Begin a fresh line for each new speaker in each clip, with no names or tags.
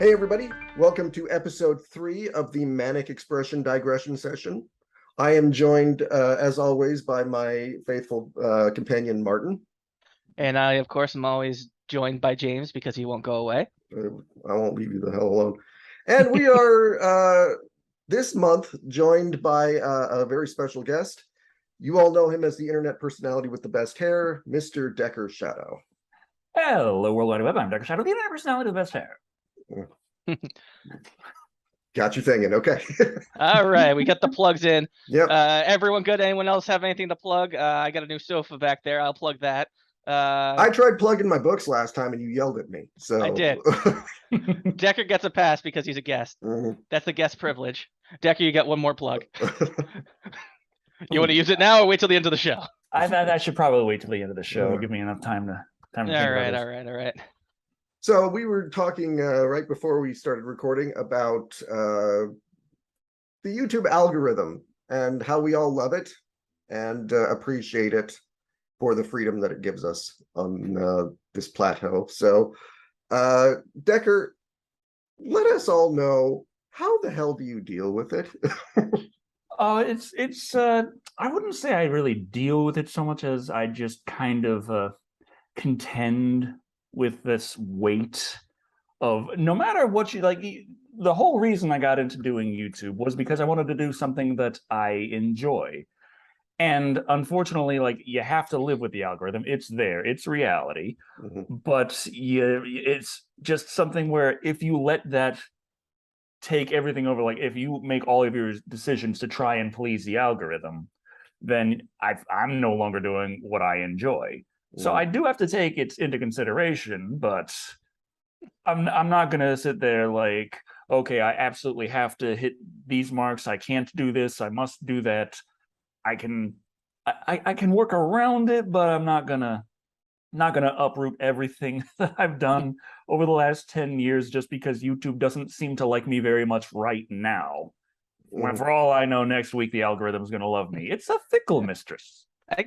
Hey everybody, welcome to episode 3 of the Manic Expression Digression session. I am joined, as always, by my faithful companion, Martin.
And I, of course, am always joined by James because he won't go away.
I won't leave you the hell alone. And we are, this month, joined by a very special guest. You all know him as the internet personality with the best hair, Mr. Decker Shado.
Hello, World Wide Web. I'm Decker Shado, the internet personality with the best hair.
Got your thing in, okay.
All right, we got the plugs in.
Yep.
Everyone good? Anyone else have anything to plug? I got a new sofa back there. I'll plug that.
I tried plugging my books last time and you yelled at me. So
I did. Decker gets a pass because he's a guest. That's the guest privilege. Decker, you got one more plug. You want to use it now or wait till the end of the show?
I should probably wait till the end of the show. Give me enough time to
All right.
So we were talking right before we started recording about the YouTube algorithm and how we all love it and appreciate it for the freedom that it gives us on this plateau. So Decker, let us all know, how the hell do you deal with it?
It's I wouldn't say I really deal with it so much as I just kind of contend with this weight of, no matter what you like. The whole reason I got into doing YouTube was because I wanted to do something that I enjoy. And unfortunately, like, you have to live with the algorithm. It's there, it's reality. But it's just something where if you let that take everything over, like if you make all of your decisions to try and please the algorithm, then I'm no longer doing what I enjoy. So I do have to take it into consideration, but I'm not gonna sit there like, okay, I absolutely have to hit these marks. I can't do this. I must do that. I can work around it, but I'm not gonna uproot everything that I've done over the last 10 years just because YouTube doesn't seem to like me very much right now. When for all I know, next week the algorithm's gonna love me. It's a fickle mistress.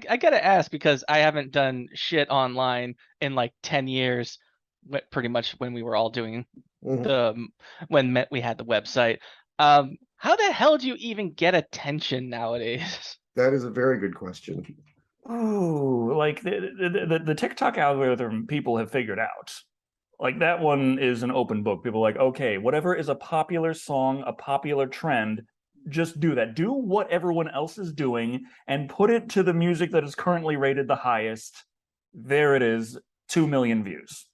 I gotta ask because I haven't done shit online in like 10 years, pretty much when we were all doing when we had the website. How the hell do you even get attention nowadays?
That is a very good question.
Oh, like the TikTok algorithm people have figured out. Like, that one is an open book. People are like, okay, whatever is a popular song, a popular trend, just do that. Do what everyone else is doing and put it to the music that is currently rated the highest. There it is, 2 million views.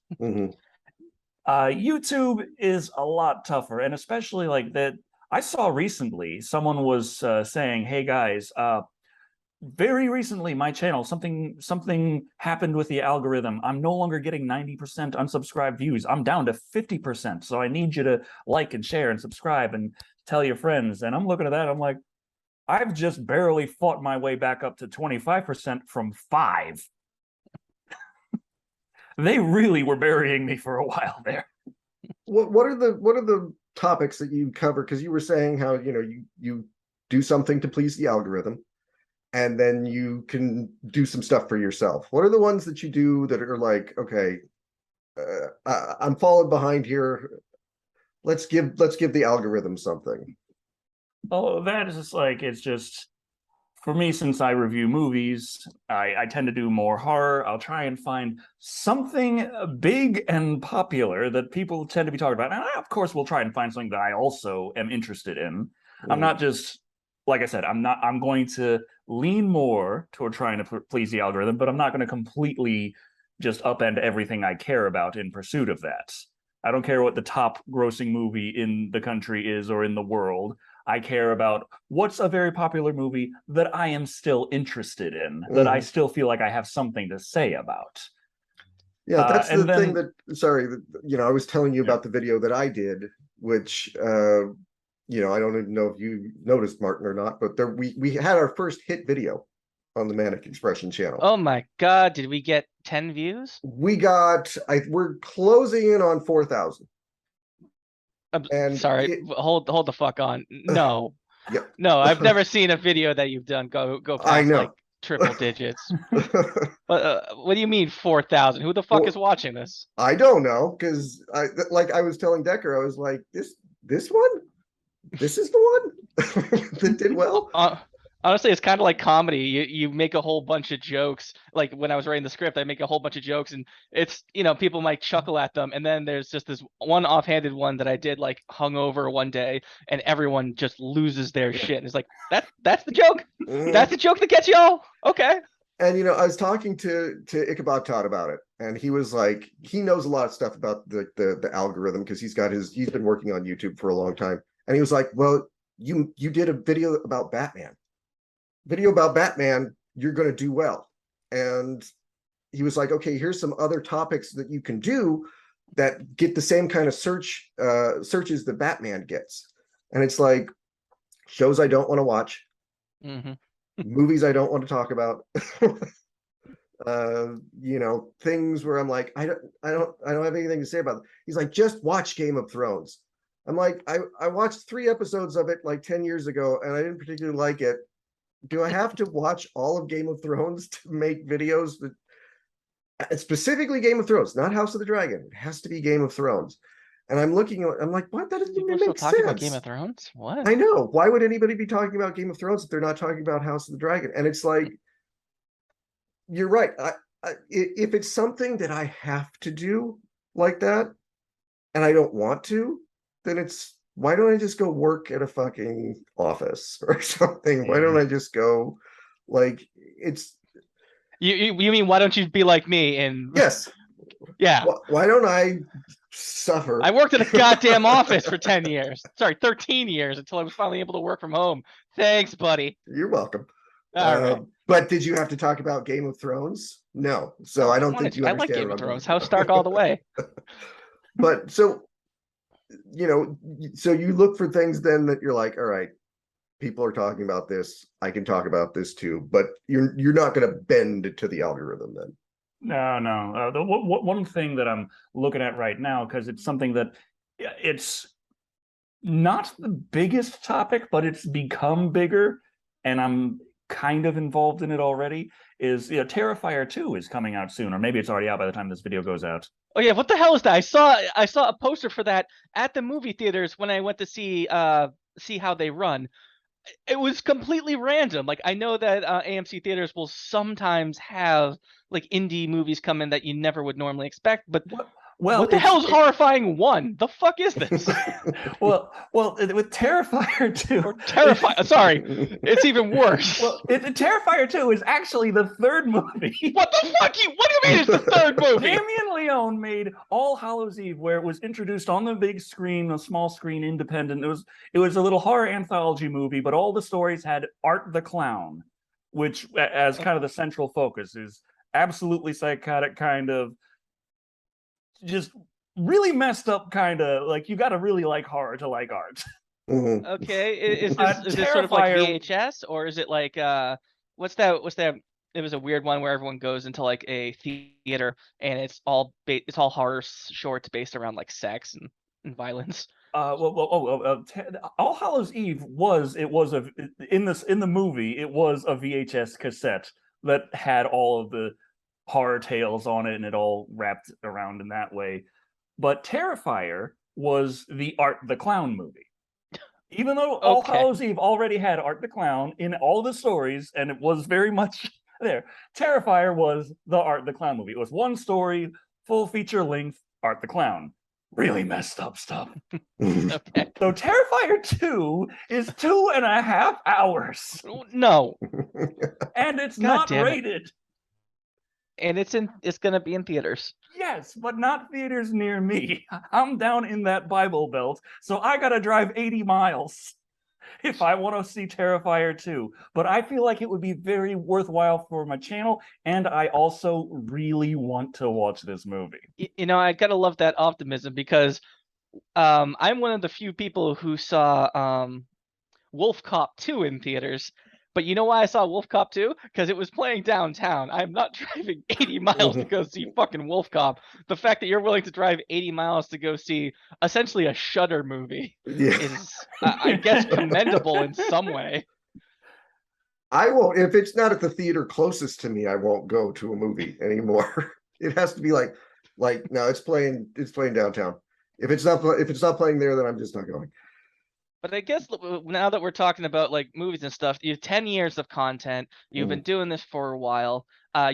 YouTube is a lot tougher, and especially like that. I saw recently someone was saying, hey guys, very recently my channel, something happened with the algorithm. I'm no longer getting 90% unsubscribed views. I'm down to 50%. So I need you to like and share and subscribe and tell your friends. And I'm looking at that, I'm like, I've just barely fought my way back up to 25% from 5. They really were burying me for a while there.
What are the topics that you cover? Because you were saying how, you do something to please the algorithm, and then you can do some stuff for yourself. What are the ones that you do that are like, okay, I'm falling behind here. Let's give the algorithm something.
Oh, that is just like, it's just, for me, since I review movies, I tend to do more horror. I'll try and find something big and popular that people tend to be talking about. And I, of course, will try and find something that I also am interested in. I'm not just, like I said, I'm going to lean more toward trying to please the algorithm, but I'm not going to completely just upend everything I care about in pursuit of that. I don't care what the top grossing movie in the country is or in the world. I care about what's a very popular movie that I am still interested in, that I still feel like I have something to say about.
Yeah, that's the thing that, sorry, I was telling you about the video that I did, which, I don't even know if you noticed, Martin, or not, but we had our first hit video on the Manic Expression channel.
Oh my God, did we get 10 views?
We got, we're closing in on 4,000.
And sorry, hold the fuck on. No.
Yep.
No, I've never seen a video that you've done go past.
I know.
Like, triple digits. What do you mean 4,000? Who the fuck
Well,
is watching this?
I don't know, because I was telling Decker, I was like, this one? This is the one that did well?
Honestly, it's kind of like comedy. You make a whole bunch of jokes. Like when I was writing the script, I make a whole bunch of jokes, and it's people might chuckle at them, and then there's just this one offhanded one that I did like hungover one day, and everyone just loses their shit. And it's like that's the joke. That's the joke that gets y'all. Okay.
And I was talking to Ichabod Todd about it, and he was like, he knows a lot of stuff about the algorithm because he's been working on YouTube for a long time, and he was like, well, you did a video about Batman. You're going to do well. And he was like, okay, here's some other topics that you can do that get the same kind of searches that Batman gets. And it's like shows I don't want to watch, movies I don't want to talk about, things where I'm like, I don't have anything to say about it. He's like, just watch Game of Thrones. I'm like, I watched 3 episodes of it like 10 years ago, and I didn't particularly like it. Do I have to watch all of Game of Thrones to make videos that specifically Game of Thrones, not House of the Dragon? It has to be Game of Thrones. And I'm looking, I'm like, what? That doesn't even make sense.
Talking about Game of Thrones? What?
I know. Why would anybody be talking about Game of Thrones if they're not talking about House of the Dragon? And it's like, you're right. If it's something that I have to do like that, and I don't want to, then it's, why don't I just go work at a fucking office or something? Why don't I just go, like, it's...
You mean, why don't you be like me and...
Yes.
Yeah.
Why don't I suffer?
I worked at a goddamn office for 10 years. Sorry, 13 years until I was finally able to work from home. Thanks, buddy.
You're welcome.
All right.
But did you have to talk about Game of Thrones? No. So I don't think you understand.
I like Game of Thrones. House Stark all the way.
But so you look for things then that you're like, all right, people are talking about this, I can talk about this too, but you're not going to bend to the algorithm then.
No. One thing that I'm looking at right now, because it's something that it's not the biggest topic, but it's become bigger, and I'm kind of involved in it already, is Terrifier 2 is coming out soon, or maybe it's already out by the time this video goes out.
Oh yeah, what the hell is that? I saw a poster for that at the movie theaters when I went to see how they run. It was completely random. Like, I know that AMC theaters will sometimes have like indie movies come in that you never would normally expect, but what the hell is Horrifying 1? The fuck is this?
well, with Terrifier 2...
Or Terrifier, sorry, it's even worse.
Well, Terrifier 2 is actually the third movie.
What the fuck? What do you mean it's the third movie?
Damien Leone made All Hallows Eve, where it was introduced on the big screen, a small screen, independent. It was a little horror anthology movie, but all the stories had Art the Clown, which, as kind of the central focus, is absolutely psychotic, kind of just really messed up, kind of like, you got to really like horror to like art.
Okay, is this sort of like VHS, or is it like what's that it was a weird one where everyone goes into like a theater and it's all horror shorts based around like sex and violence?
All Hallows Eve in the movie, it was a VHS cassette that had all of the horror tales on it, and it all wrapped around in that way. But Terrifier was the Art the Clown movie. Even though All Hallows Eve already had Art the Clown in all the stories, and it was very much there, Terrifier was the Art the Clown movie. It was one story, full feature length, Art the Clown. Really messed up stuff.
Okay.
So Terrifier 2 is 2.5 hours.
No.
And it's not rated.
And it's gonna be in theaters.
Yes, but not theaters near me. I'm down in that Bible Belt, so I gotta drive 80 miles if I want to see Terrifier 2. But I feel like it would be very worthwhile for my channel, and I also really want to watch this movie.
I gotta love that optimism, because I'm one of the few people who saw Wolf Cop 2 in theaters. But you know why I saw Wolf Cop 2? Because it was playing downtown. I'm not driving 80 miles to go see fucking Wolf Cop. The fact that you're willing to drive 80 miles to go see essentially a Shudder movie is, I guess, commendable in some way.
I won't, if it's not at the theater closest to me, I won't go to a movie anymore. It has to be like no, it's playing downtown. If it's not playing there, then I'm just not going.
But I guess now that we're talking about like movies and stuff, you have 10 years of content. You've been doing this for a while.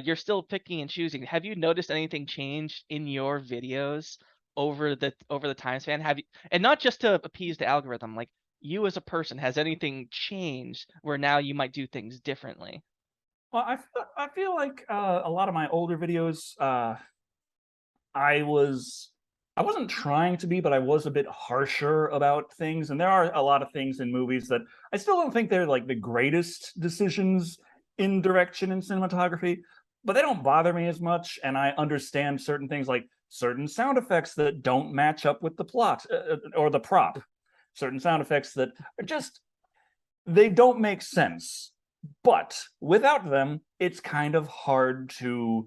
You're still picking and choosing. Have you noticed anything change in your videos over the time span? Have you, and not just to appease the algorithm, like you as a person, has anything changed where now you might do things differently?
Well, I feel like a lot of my older videos, I wasn't trying to be, but I was a bit harsher about things. And there are a lot of things in movies that I still don't think they're like the greatest decisions in direction and cinematography, but they don't bother me as much. And I understand certain things, like certain sound effects that don't match up with the plot or the prop, certain sound effects that are just, they don't make sense. But without them, it's kind of hard to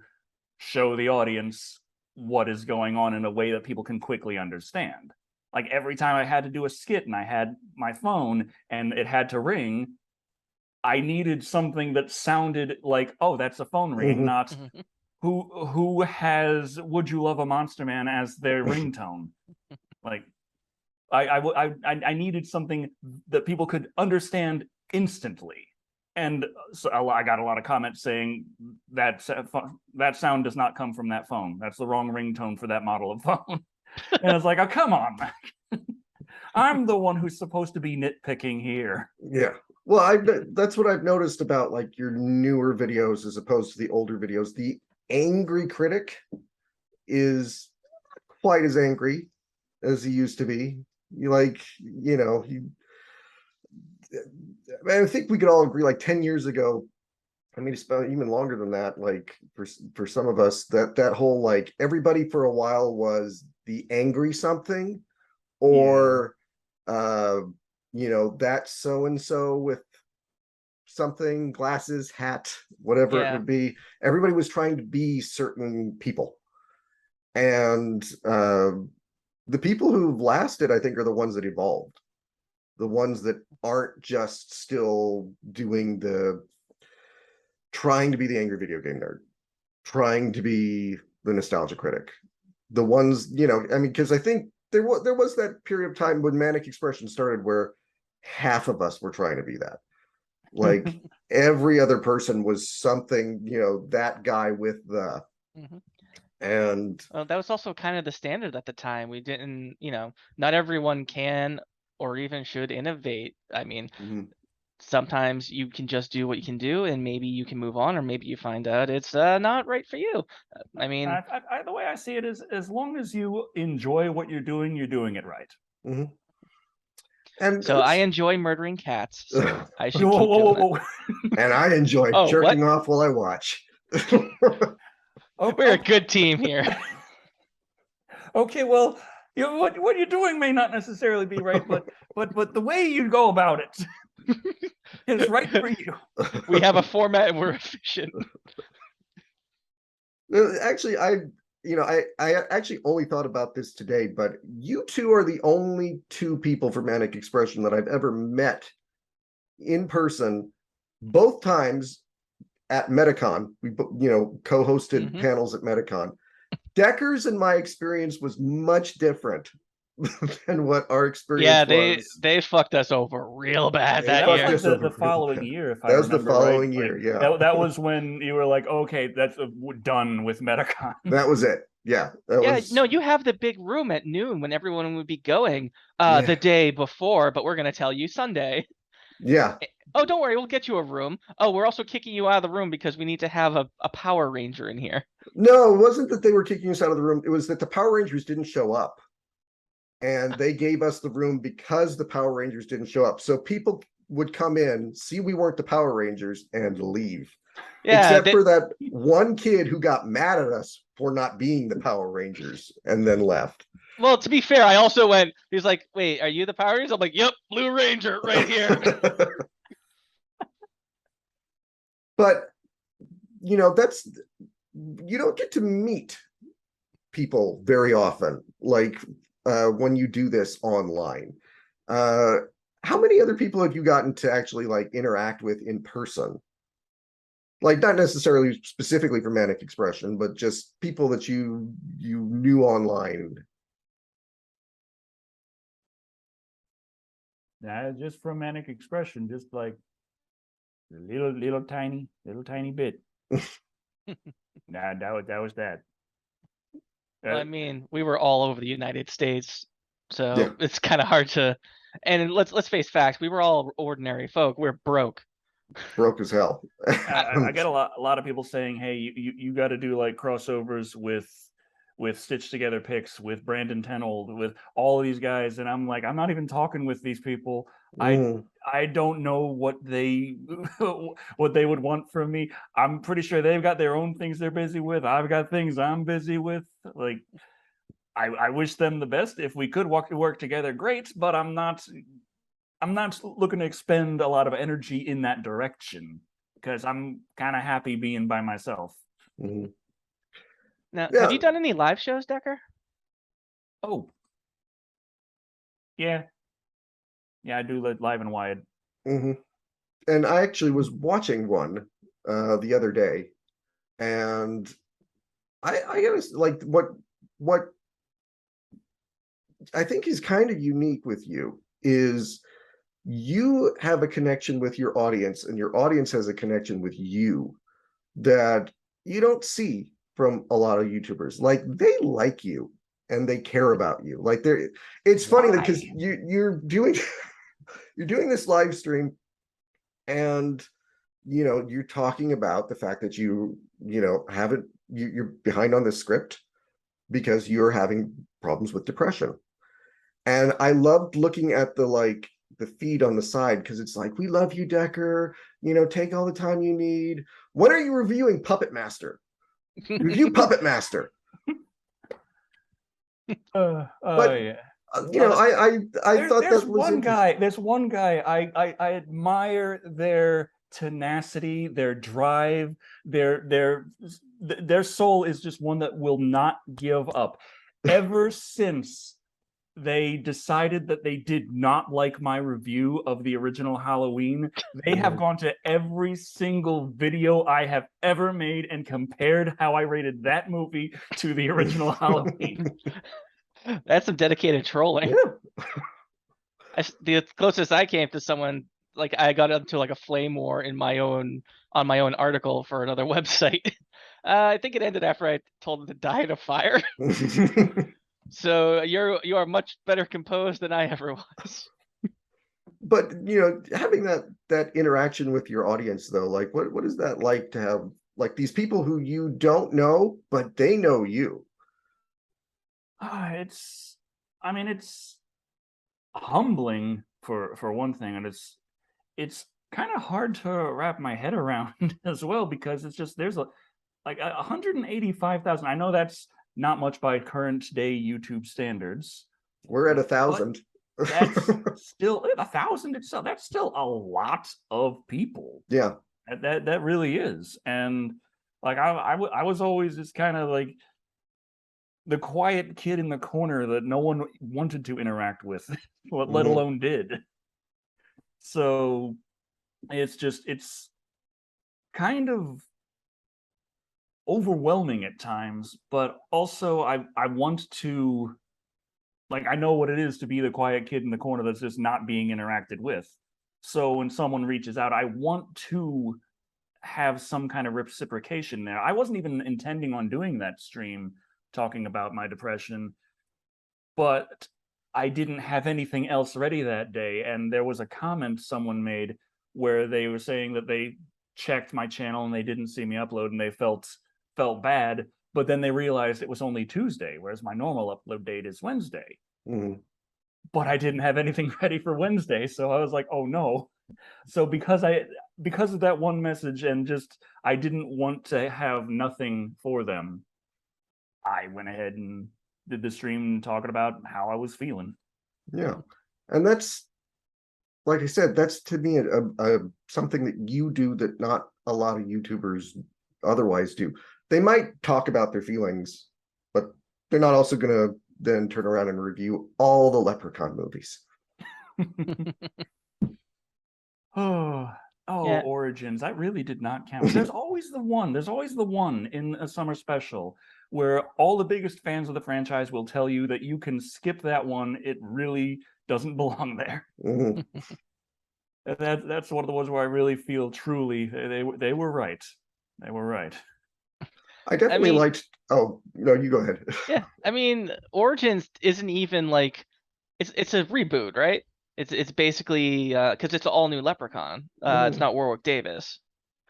show the audience what is going on in a way that people can quickly understand. Like every time I had to do a skit and I had my phone and it had to ring, I needed something that sounded like, oh, that's a phone ringing, not who has "Would You Love a Monster Man" as their ringtone. Like I needed something that people could understand instantly. And so I got a lot of comments saying that sound does not come from that phone. That's the wrong ringtone for that model of phone. And it's like, oh, come on. I'm the one who's supposed to be nitpicking here.
Yeah. Well, that's what I've noticed about like your newer videos as opposed to the older videos. The angry critic is quite as angry as he used to be. I think we could all agree, like 10 years ago, I mean, it's about even longer than that, like for some of us, that whole like everybody for a while was the angry something, or that's so and so with something, glasses, hat, whatever it would be. Everybody was trying to be certain people. And the people who've lasted, I think, are the ones that evolved. The ones that aren't just still doing trying to be the angry video game nerd, trying to be the nostalgia critic. The ones, I mean, because I think there was that period of time when Manic Expression started where half of us were trying to be that. Like every other person was something, that guy with the. And
well, that was also kind of the standard at the time. We didn't, not everyone can or even should innovate. I mean, sometimes you can just do what you can do and maybe you can move on, or maybe you find out it's not right for you. I mean,
the way I see it is, as long as you enjoy what you're doing it right.
And
so I enjoy murdering cats, so I should keep doing it.
And I enjoy jerking off while I watch.
We're a good team here.
Okay, well, what you're doing may not necessarily be right, but the way you go about it is right for you.
We have a format and we're efficient.
Actually, I actually only thought about this today, but you two are the only two people from Manic Expression that I've ever met in person, both times at Metacon. We co-hosted panels at Metacon. Decker's, in my experience, was much different than what our experience was.
They fucked us over real bad that year.
That was the following year, if I
That
remember
was the following
right.
year,
yeah. That was when you were like, okay, that's done with Metacon.
That was it. Yeah.
No, you have the big room at noon when everyone would be going the day before, but we're going to tell you Sunday.
Yeah.
Oh, don't worry, we'll get you a room. Oh, we're also kicking you out of the room because we need to have a Power Ranger in here.
No, it wasn't that they were kicking us out of the room. It was that the Power Rangers didn't show up. And they gave us the room because the Power Rangers didn't show up. So people would come in, see we weren't the Power Rangers, and leave. Except for that one kid who got mad at us for not being the Power Rangers and then left.
Well, to be fair, I also went, he's like, wait, are you the Power Rangers? I'm like, yep, Blue Ranger right here.
But, you don't get to meet people very often, like when you do this online. how many other people have you gotten to actually like interact with in person? Like not necessarily specifically for Manic Expression, but just people that you knew online.
Yeah, just from Manic Expression, just like a little tiny bit. Nah, that was that.
I mean, we were all over the United States, so
Yeah.
it's kind of hard to. And let's face facts. We were all ordinary folk. We're broke.
Broke as hell.
I get a lot of people saying, "Hey, you got to do like crossovers with Stitch Together Picks, with Brandon Tenold, with all of these guys," and I'm like, I'm not even talking with these people. I don't know what they what they would want from me. I'm pretty sure they've got their own things they're busy with. I've got things I'm busy with. Like, I wish them the best. If we could work together, great. But I'm not looking to expend a lot of energy in that direction because I'm kind of happy being by myself.
Mhm.
Now,
Yeah.
have you done any live shows, Decker?
Oh, yeah, I do live and wide.
And I actually was watching one the other day, and I gotta like what I think is kind of unique with you is you have a connection with your audience, and your audience has a connection with you that you don't see from a lot of YouTubers. Like they like you and they care about you. Like they're it's funny because you're doing you're doing this live stream, and you're talking about the fact that haven't you're behind on the script because you're having problems with depression. And I loved looking at the feed on the side because it's like, we love you, Decker. Take all the time you need. When are you reviewing Puppet Master? Review Puppet Master. But
Yeah.
I thought
There's
that was
one
interesting.
guy. There's one guy I admire their tenacity, their drive, their soul is just one that will not give up. Ever since they decided that they did not like my review of the original Halloween, they have gone to every single video I have ever made and compared how I rated that movie to the original Halloween.
That's some dedicated trolling.
Yeah.
The closest I came to someone, like I got into like a flame war on my own article for another website. I think it ended after I told them to die in a fire. So you are much better composed than I ever was.
But having that interaction with your audience though, like what is that like to have like these people who you don't know, but they know you?
It's humbling for one thing, and it's kind of hard to wrap my head around as well, because it's just there's like 185,000. I know that's not much by current day YouTube standards.
We're at 1,000.
That's still 1,000 itself. That's still a lot of people.
Yeah.
That really is. And like I was always just kind of like the quiet kid in the corner that no one wanted to interact with, let alone did. So it's kind of overwhelming at times, but also I want to, like, I know what it is to be the quiet kid in the corner that's just not being interacted with. So when someone reaches out, I want to have some kind of reciprocation there. I wasn't even intending on doing that stream talking about my depression, but I didn't have anything else ready that day. And there was a comment someone made where they were saying that they checked my channel and they didn't see me upload and they felt bad, but then they realized it was only Tuesday, whereas my normal upload date is Wednesday. But I didn't have anything ready for Wednesday, so I was like, oh no. So because of that one message, and just I didn't want to have nothing for them, I went ahead and did the stream talking about how I was feeling.
Yeah. And that's, like I said, that's to me a something that you do that not a lot of YouTubers otherwise do. They might talk about their feelings, but they're not also going to then turn around and review all the Leprechaun movies.
Oh,
Yeah.
Origins. I really did not count. There's always the one. There's always the one in a summer special where all the biggest fans of the franchise will tell you that you can skip that one. It really doesn't belong there.
Mhm.
That's one of the ones where I really feel truly they were right. They were right.
I definitely
mean-
liked. Oh no, you go ahead.
Yeah, I mean, Origins isn't even like it's a reboot, right? It's basically because it's an all new Leprechaun. It's
Mhm.
not Warwick Davis.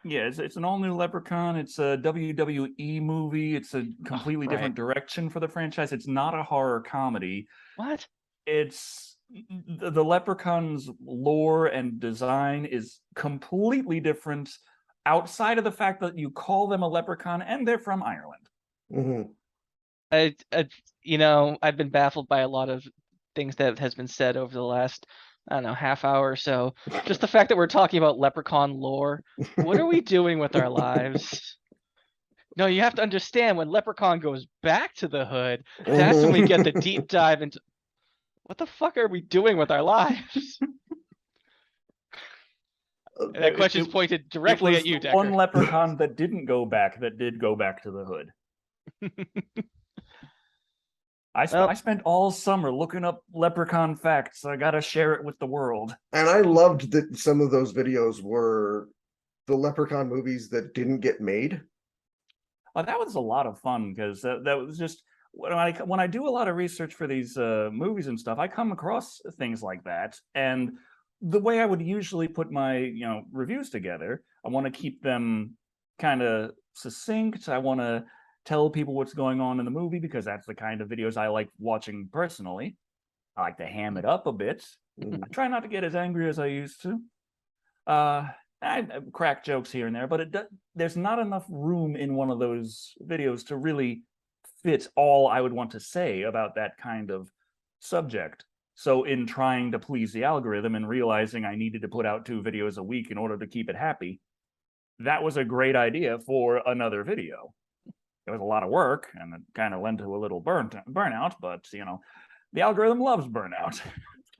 Yeah, it's an all new Leprechaun. It's a WWE movie. It's a completely
right.
different direction for the franchise. It's not a horror comedy.
What?
It's the Leprechaun's lore and design is completely different outside of the fact that you call them a leprechaun and they're from Ireland.
Mhm.
I've been baffled by a lot of things that has been said over the last, I don't know, half hour or so. Just the fact that we're talking about Leprechaun lore. What are we doing with our lives? No, you have to understand when Leprechaun goes back to the hood, that's when we get the deep dive into what the fuck are we doing with our lives? And that question's pointed
It
directly
was
at you,
the one
Decker.
leprechaun that didn't go back that did go back to the hood. I spent all summer looking up leprechaun facts. So I gotta share it with the world.
And I loved that some of those videos were the Leprechaun movies that didn't get made.
That was a lot of fun because that was just when I do a lot of research for these movies and stuff, I come across things like that. And the way I would usually put my reviews together, I want to keep them kind of succinct. I want to tell people what's going on in the movie because that's the kind of videos I like watching personally. I like to ham it up a bit.
Mhm.
I try not to get as angry as I used to. I crack jokes here and there, but there's not enough room in one of those videos to really fit all I would want to say about that kind of subject. So in trying to please the algorithm and realizing I needed to put out 2 videos a week in order to keep it happy, that was a great idea for another video. It was a lot of work and it kind of led to a little burnout, but the algorithm loves burnout.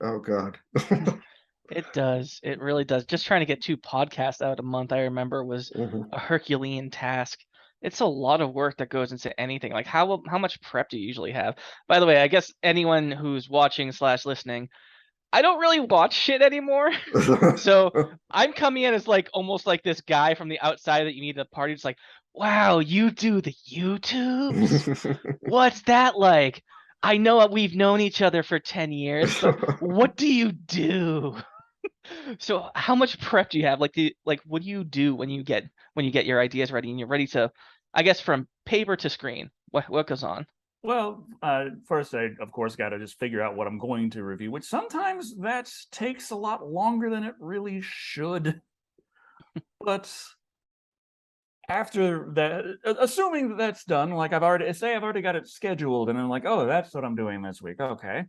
Oh God.
It does. It really does. Just trying to get 2 podcasts out a month, I remember, was
Mhm.
a Herculean task. It's a lot of work that goes into anything. Like how much prep do you usually have? By the way, I guess anyone who's watching / listening, I don't really watch shit anymore. So I'm coming in as like almost like this guy from the outside that you meet at a party. It's like, wow, you do the YouTubes? What's that like? I know we've known each other for 10 years, but what do you do? So how much prep do you have? Like what do you do when you get your ideas ready and you're ready to, I guess, from paper to screen? What goes on?
Well, first I, of course, got to just figure out what I'm going to review, which sometimes that takes a lot longer than it really should. But after that, assuming that's done, like I've already got it scheduled, and I'm like, oh, that's what I'm doing this week. Okay.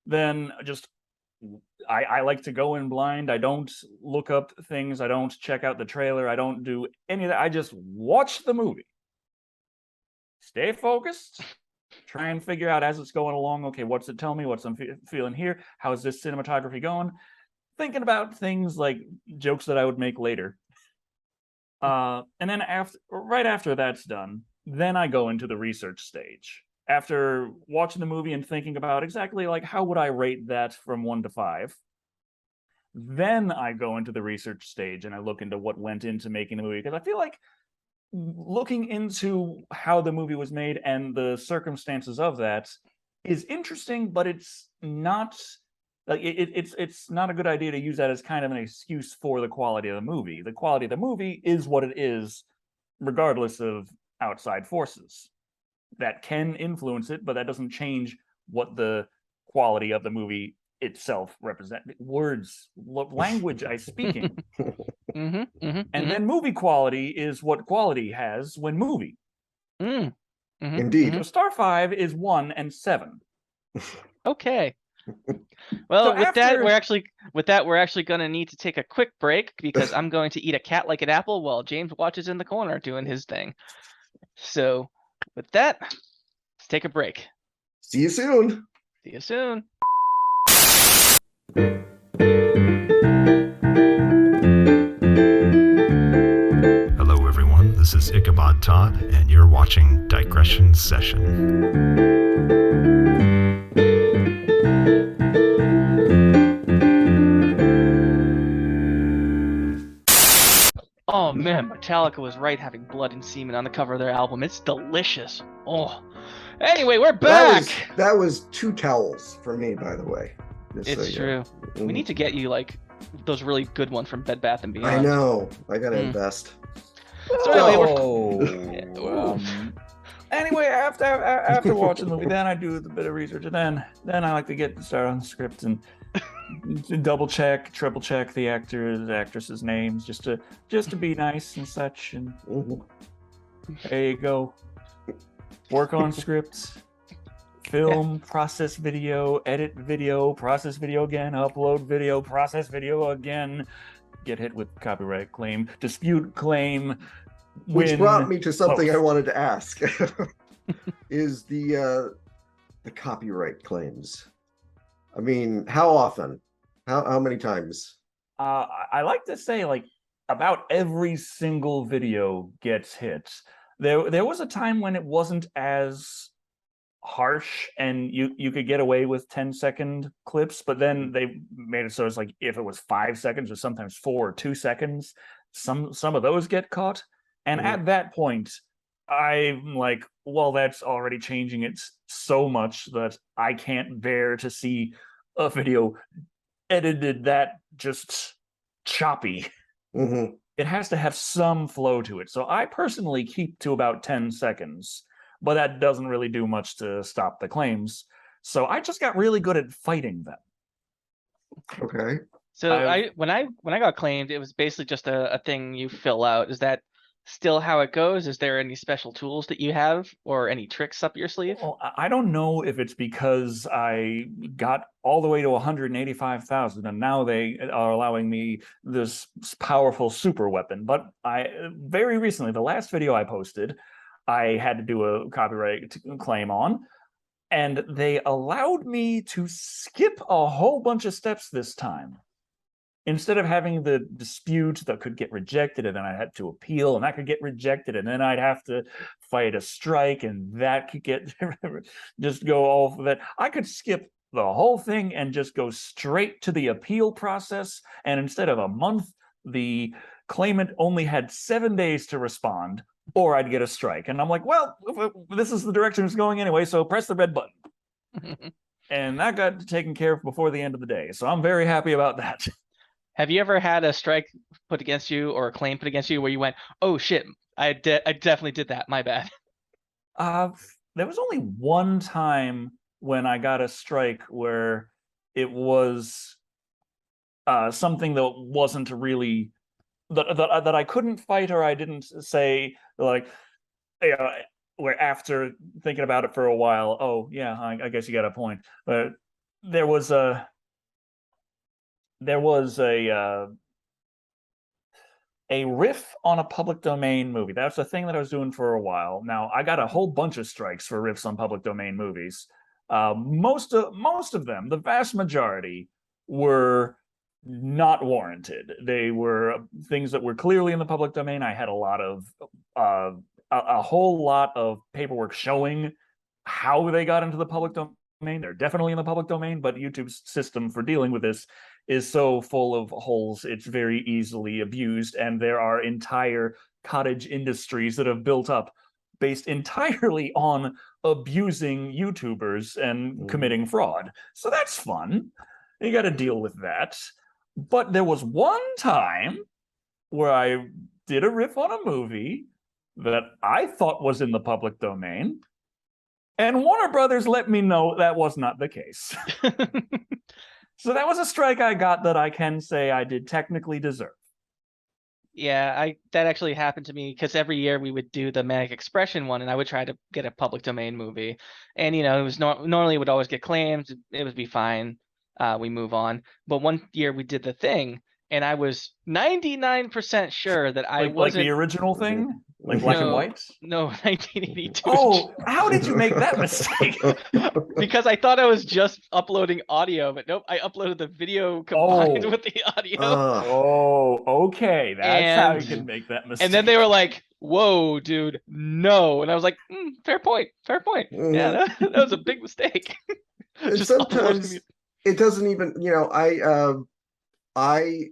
Then I like to go in blind. I don't look up things. I don't check out the trailer. I don't do any of that. I just watch the movie. Stay focused. Try and figure out as it's going along, okay, what's it tell me? What's I'm feeling here? How's this cinematography going? Thinking about things like jokes that I would make later. And then right after that's done, then I go into the research stage. After watching the movie and thinking about exactly like how would I rate that from 1 to 5, then I go into the research stage and I look into what went into making the movie because I feel like looking into how the movie was made and the circumstances of that is interesting, but it's not like it's not a good idea to use that as kind of an excuse for the quality of the movie. The quality of the movie is what it is, regardless of outside forces that can influence it, but that doesn't change what the quality of the movie itself represent. Words, language I speaking. And then movie quality is what quality has when movie.
Indeed.
So Star 5 is 1 and 7.
Okay. Well,
So
with that, we're actually going to need to take a quick break because I'm going to eat a cat like an apple while James watches in the corner doing his thing. So with that, let's take a break.
See you soon.
See you soon.
Hello, everyone. This is Ichabod Todd, and you're watching Digression Session.
Oh man, Metallica was right having blood and semen on the cover of their album. It's delicious. Oh. Anyway, we're back.
That was 2 towels for me, by the way.
It's true. We need to get you like those really good ones from Bed Bath & Beyond.
I know. I gotta invest.
So anyway,
Anyway, after watching the movie, then I do a bit of research, and then I like to get started on the script and double check, triple check the actresses' names, just to be nice and such. And there you go. Work on scripts, film, process video, edit video, process video again, upload video, process video again. Get hit with copyright claim, dispute claim.
Which brought me to something I wanted to ask. Is the copyright claims. I mean, how often? How many times?
I like to say like about every single video gets hit. There was a time when it wasn't as harsh and you could get away with 10-second clips, but then they made it so it's like if it was 5 seconds or sometimes 4 or 2 seconds, some of those get caught. And at that point, I'm like, well, that's already changing it so much that I can't bear to see a video edited that just choppy. It has to have some flow to it. So I personally keep to about 10 seconds, but that doesn't really do much to stop the claims. So I just got really good at fighting them.
Okay.
So when I got claimed, it was basically just a thing you fill out. Is that still how it goes? Is there any special tools that you have or any tricks up your sleeve?
Well, I don't know if it's because I got all the way to 185,000 and now they are allowing me this powerful super weapon. But very recently, the last video I posted, I had to do a copyright claim on, and they allowed me to skip a whole bunch of steps this time. Instead of having the dispute that could get rejected, and then I had to appeal, and that could get rejected, and then I'd have to fight a strike, and that could get just go all for that. I could skip the whole thing and just go straight to the appeal process. And instead of a month, the claimant only had 7 days to respond, or I'd get a strike. And I'm like, well, this is the direction it's going anyway, so press the red button. And that got taken care of before the end of the day. So I'm very happy about that.
Have you ever had a strike put against you or a claim put against you where you went, oh shit, I definitely did that, my bad?
There was only one time when I got a strike where it was something that wasn't really that I couldn't fight, or I didn't say like, where after thinking about it for a while, oh yeah, I guess you got a point. But there was a riff on a public domain movie. That's a thing that I was doing for a while. Now, I got a whole bunch of strikes for riffs on public domain movies. Most of them, the vast majority, were not warranted. They were things that were clearly in the public domain. I had a whole lot of paperwork showing how they got into the public domain. They're definitely in the public domain, but YouTube's system for dealing with this is so full of holes, it's very easily abused, and there are entire cottage industries that have built up based entirely on abusing YouTubers and committing fraud. So that's fun. You got to deal with that. But there was one time where I did a riff on a movie that I thought was in the public domain, and Warner Brothers let me know that was not the case. So that was a strike I got that I can say I did technically deserve.
Yeah, that actually happened to me because every year we would do the Manic Expression one, and I would try to get a public domain movie, and it was normally it would always get claimed. It would be fine. We move on. But one year we did the thing, and I was 99% sure that I
like
wasn't.
the original thing, like black and
No,
white.
No, 1982.
Oh, how did you make that mistake?
Because I thought I was just uploading audio, but nope, I uploaded the video combined
Oh.
with the audio.
Oh, okay. That's how you
And-
can make that mistake.
And then they were like, "Whoa, dude, no!" And I was like, "Fair point, fair point. Yeah, that was a big mistake."
And
Just uploading
sometimes
the-
it doesn't even, I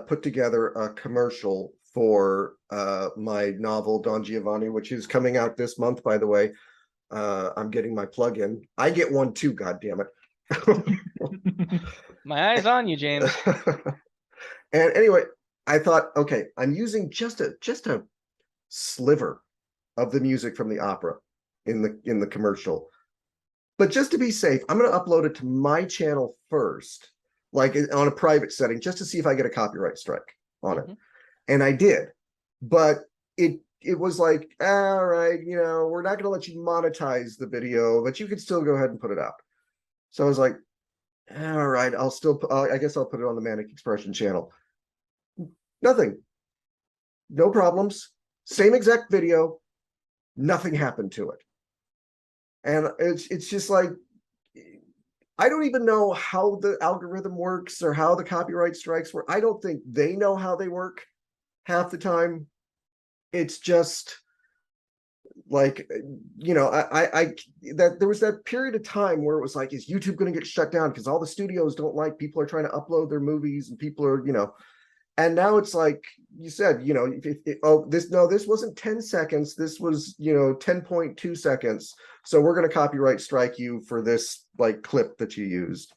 put together a commercial for my novel Don Giovanni, which is coming out this month, by the way. I'm getting my plug-in. I get one too, God damn it.
My eyes on you, James.
And anyway, I thought, okay, I'm using just a sliver of the music from the opera in the commercial. But just to be safe, I'm going to upload it to my channel first, like on a private setting, just to see if I get a copyright strike on it. And I did, but it was like, all right, we're not going to let you monetize the video, but you can still go ahead and put it out. So I was like, all right, I guess I'll put it on the Manic Expression channel. Nothing, no problems, same exact video, nothing happened to it. And it's just like, I don't even know how the algorithm works or how the copyright strikes work. I don't think they know how they work half the time. It's just like, that there was that period of time where it was like, is YouTube going to get shut down because all the studios don't like people are trying to upload their movies and people are, and now it's like you said, this wasn't 10 seconds. This was, 10.2 seconds. So we're going to copyright strike you for this like clip that you used.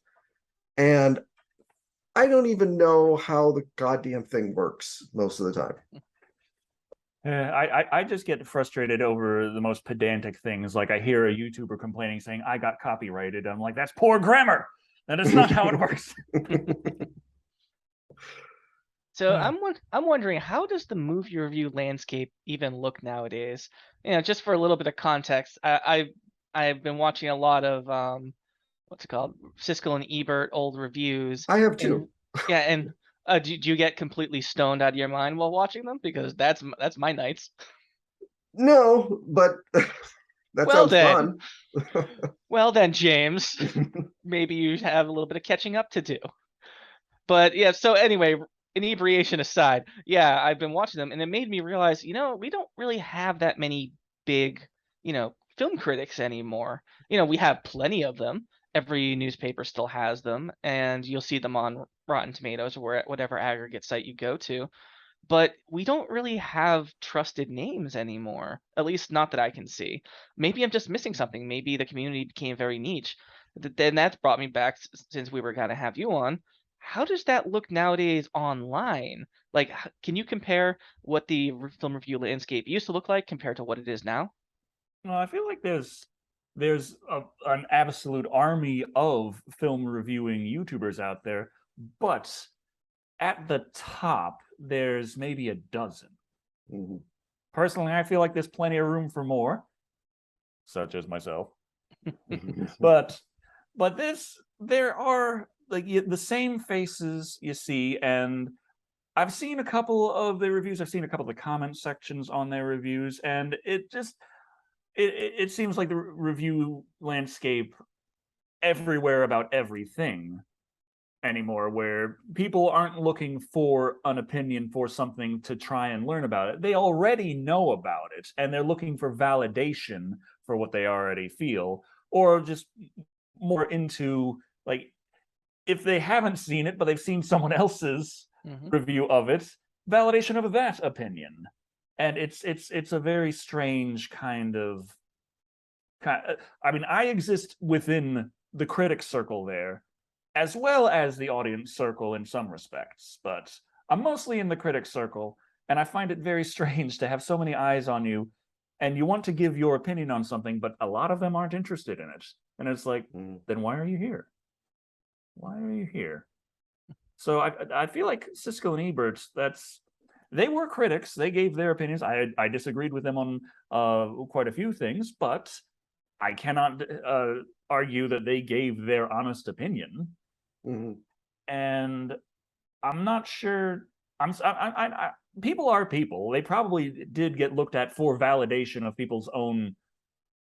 And I don't even know how the goddamn thing works most of the time.
I just get frustrated over the most pedantic things. Like I hear a YouTuber complaining saying, I got copyrighted. I'm like, that's poor grammar. That is not how it works.
So I'm wondering, how does the movie review landscape even look nowadays? Just for a little bit of context, I've been watching a lot of what's it called, Siskel and Ebert old reviews.
I have too.
And do you get completely stoned out of your mind while watching them? Because that's my nights.
No, but that sounds fun.
Well then, James, maybe you have a little bit of catching up to do. But yeah, so anyway, inebriation aside, yeah, I've been watching them and it made me realize, we don't really have that many big, film critics anymore. We have plenty of them. Every newspaper still has them, and you'll see them on Rotten Tomatoes or whatever aggregate site you go to. But we don't really have trusted names anymore, at least not that I can see. Maybe I'm just missing something. Maybe the community became very niche. Then that's brought me back, since we were going to have you on. How does that look nowadays online? Like, can you compare what the film review landscape used to look like compared to what it is now?
Well, I feel like there's an absolute army of film reviewing YouTubers out there, but at the top, there's maybe a dozen.
Mhm.
Personally, I feel like there's plenty of room for more, such as myself. but there are like the same faces you see, and I've seen a couple of the reviews. I've seen a couple of the comment sections on their reviews, and it seems like the review landscape everywhere about everything anymore, where people aren't looking for an opinion for something to try and learn about it. They already know about it, and they're looking for validation for what they already feel, or just more into, like, if they haven't seen it, but they've seen someone else's review of it, validation of that opinion. And it's a very strange kind of I mean, I exist within the critic circle there, as well as the audience circle in some respects, but I'm mostly in the critic circle, and I find it very strange to have so many eyes on you, and you want to give your opinion on something, but a lot of them aren't interested in it. And it's like, then why are you here? Why are you here? So I feel like Siskel and Ebert, they were critics. They gave their opinions. I disagreed with them on quite a few things, but I cannot argue that they gave their honest opinion. And I'm not sure. People are people. They probably did get looked at for validation of people's own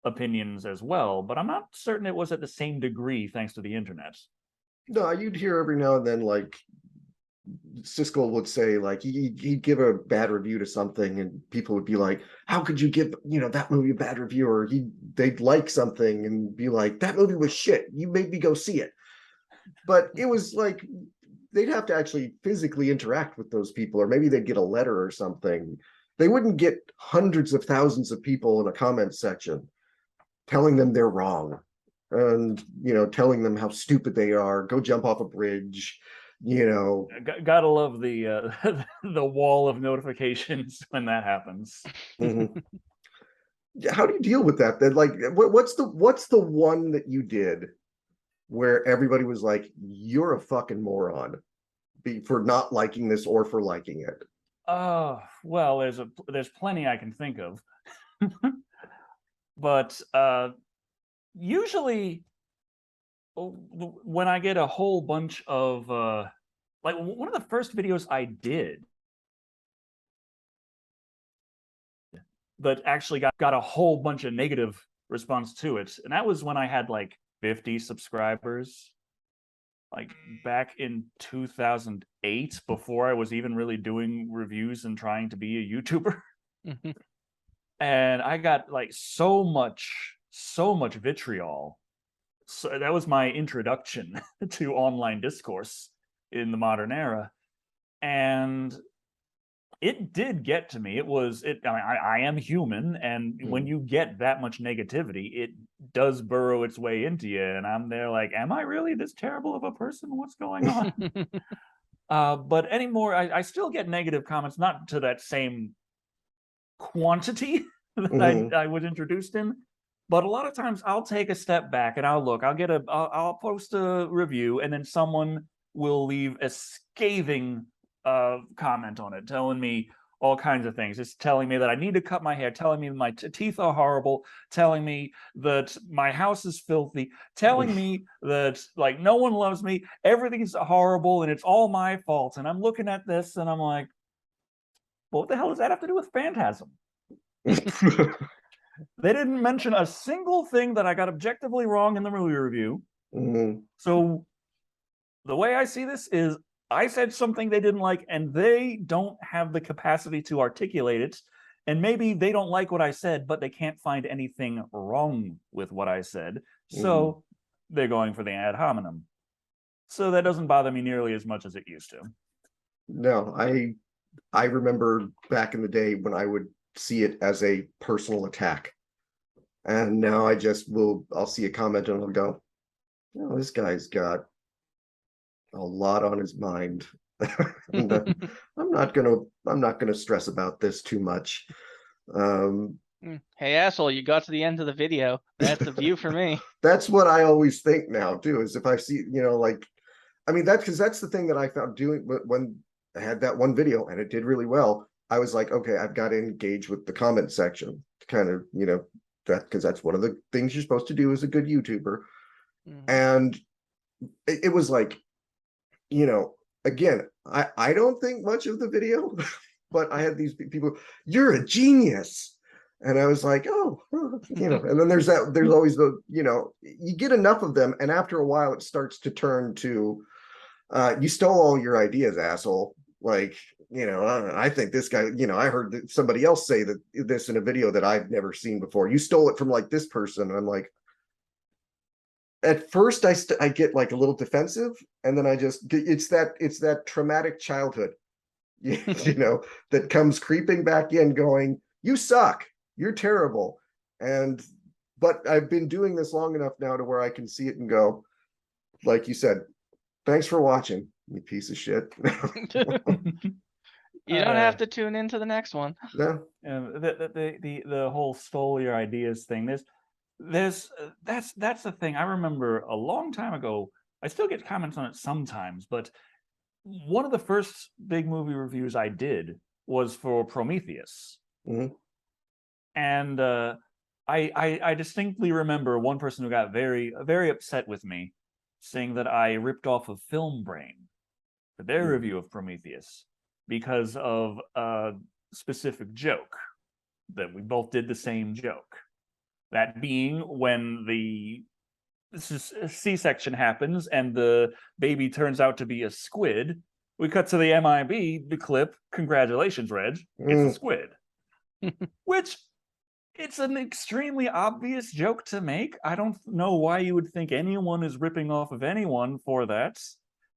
opinions as well, but I'm not certain it was at the same degree thanks to the internet.
No, you'd hear every now and then like Siskel would say like he'd give a bad review to something and people would be like, how could you give that movie a bad review? Or they'd like something and be like, that movie was shit, you made me go see it. But it was like they'd have to actually physically interact with those people, or maybe they'd get a letter or something. They wouldn't get hundreds of thousands of people in a comment section telling them they're wrong and telling them how stupid they are, go jump off a bridge.
Gotta love the the wall of notifications when that happens.
Mhm. How do you deal with that then? Like what's the one that you did where everybody was like, you're a fucking moron for not liking this or for liking it?
Well, there's plenty I can think of. But usually when I get a whole bunch of like one of the first videos I did that actually got a whole bunch of negative response to it, and that was when I had like 50 subscribers, like back in 2008, before I was even really doing reviews and trying to be a YouTuber. And I got like so much vitriol. So that was my introduction to online discourse in the modern era, and it did get to me. I mean, I am human, and when you get that much negativity, it does burrow its way into you, and I'm there like, am I really this terrible of a person? What's going on? But anymore, I still get negative comments, not to that same quantity that I was introduced in, but a lot of times I'll take a step back and I'll post a review, and then someone will leave a scathing comment on it, telling me all kinds of things. It's telling me that I need to cut my hair, telling me my teeth are horrible, telling me that my house is filthy, telling me that like no one loves me, everything's horrible, and it's all my fault. And I'm looking at this and I'm like, well, what the hell does that have to do with Phantasm? They didn't mention a single thing that I got objectively wrong in the movie review. So the way I see this is I said something they didn't like, and they don't have the capacity to articulate it. And maybe they don't like what I said, but they can't find anything wrong with what I said. So they're going for the ad hominem. So that doesn't bother me nearly as much as it used to.
No, I remember back in the day when I would see it as a personal attack. And now I'll see a comment and I'll go, oh, this guy's got a lot on his mind. And, I'm not gonna stress about this too much.
Hey asshole, you got to the end of the video. That's a view for me.
That's what I always think now too, is if I see, like, I mean, that's the thing that I found doing when I had that one video and it did really well. I was like, okay, I've got to engage with the comment section to kind of, because that's one of the things you're supposed to do as a good YouTuber. And it was like, again, I don't think much of the video, but I had these people, you're a genius. And I was like, oh, and then there's always the, you get enough of them. And after a while, it starts to turn to, you stole all your ideas, asshole. Like, I think this guy, I heard somebody else say this in a video that I've never seen before. You stole it from like this person. And I'm like, at first I get like a little defensive, and then it's that traumatic childhood, that comes creeping back in going, you suck, you're terrible. But I've been doing this long enough now to where I can see it and go, like you said, thanks for watching, you piece of shit.
You don't have to tune into the next one.
No.
The whole stole your ideas thing. That's the thing. I remember a long time ago, I still get comments on it sometimes, but one of the first big movie reviews I did was for Prometheus. And I distinctly remember one person who got very, very upset with me, saying that I ripped off of Film Brain their review of Prometheus because of a specific joke that we both did the same joke. That being when the C-section happens and the baby turns out to be a squid, we cut to the MIB, the clip, congratulations, Reg, it's a squid. Which, it's an extremely obvious joke to make. I don't know why you would think anyone is ripping off of anyone for that.